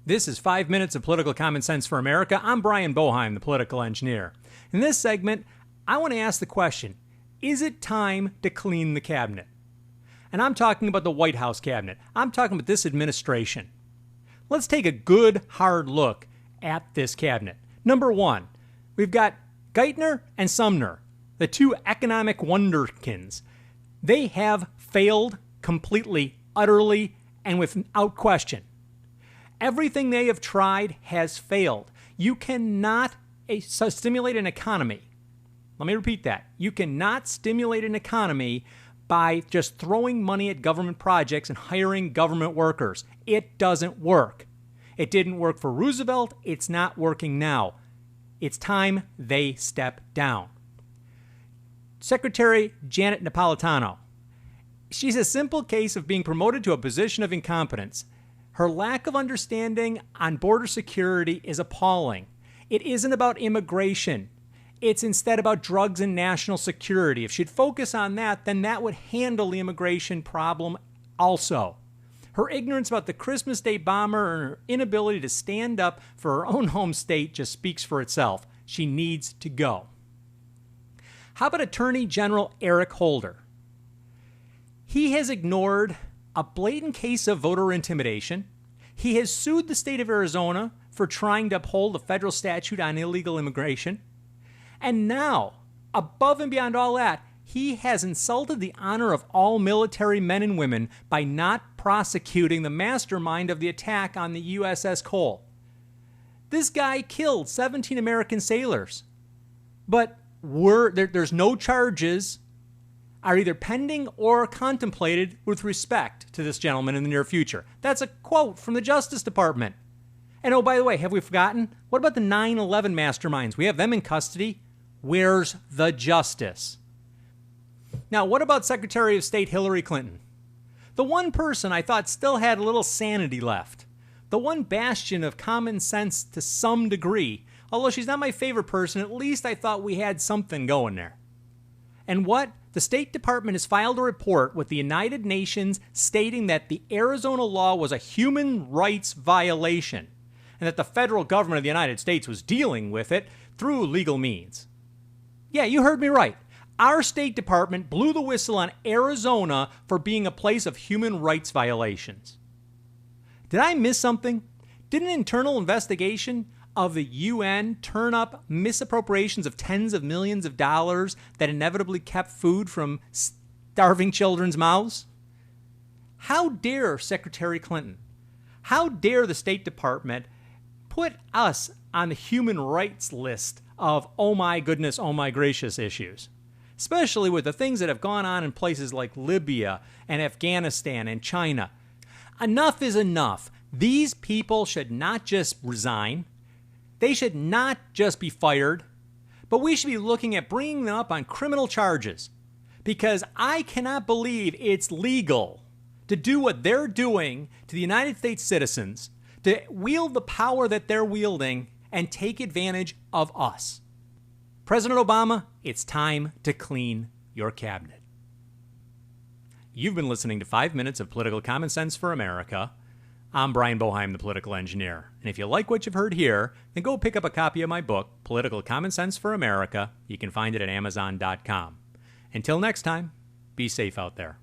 This is 5 minutes of political common sense for America. I'm Brian Boeheim, the political engineer. In this segment, I want to ask the question, is it time to clean the cabinet? And I'm talking about the White House cabinet. I'm talking about this administration. Let's take a good, hard look at this cabinet. Number one, we've got Geithner and Sumner, the two economic wonderkins. They have failed completely, utterly, and without question. Everything they have tried has failed. You cannot stimulate an economy. Let me repeat that. You cannot stimulate an economy by just throwing money at government projects and hiring government workers. It doesn't work. It didn't work for Roosevelt. It's not working now. It's time they step down. Secretary Janet Napolitano. She's a simple case of being promoted to a position of incompetence. Her lack of understanding on border security is appalling. It isn't about immigration. It's instead about drugs and national security. If she'd focus on that, then that would handle the immigration problem also. Her ignorance about the Christmas Day bomber and her inability to stand up for her own home state just speaks for itself. She needs to go. How about Attorney General Eric Holder? He has ignored a blatant case of voter intimidation. He has sued the state of Arizona for trying to uphold a federal statute on illegal immigration. And now, above and beyond all that, he has insulted the honor of all military men and women by not prosecuting the mastermind of the attack on the USS Cole. This guy killed 17 American sailors. But there's no charges are either pending or contemplated with respect to this gentleman in the near future. That's a quote from the Justice Department. And oh, by the way, have we forgotten? What about the 9/11 masterminds? We have them in custody. Where's the justice? Now, what about Secretary of State Hillary Clinton? The one person I thought still had a little sanity left. The one bastion of common sense to some degree. Although she's not my favorite person, at least I thought we had something going there. And what? The State Department has filed a report with the United Nations stating that the Arizona law was a human rights violation and that the federal government of the United States was dealing with it through legal means. Yeah, you heard me right. Our State Department blew the whistle on Arizona for being a place of human rights violations. Did I miss something? Did an internal investigation of the UN turn up misappropriations of tens of millions of dollars that inevitably kept food from starving children's mouths? How dare Secretary Clinton? How dare the State Department put us on the human rights list of oh my goodness, oh my gracious issues? Especially with the things that have gone on in places like Libya and Afghanistan and China. Enough is enough. These people should not just resign. They should not just be fired, but we should be looking at bringing them up on criminal charges because I cannot believe it's legal to do what they're doing to the United States citizens, to wield the power that they're wielding and take advantage of us. President Obama, it's time to clean your cabinet. You've been listening to 5 minutes of political common sense for America. I'm Brian Boeheim, the political engineer. And if you like what you've heard here, then go pick up a copy of my book, Political Common Sense for America. You can find it at Amazon.com. Until next time, be safe out there.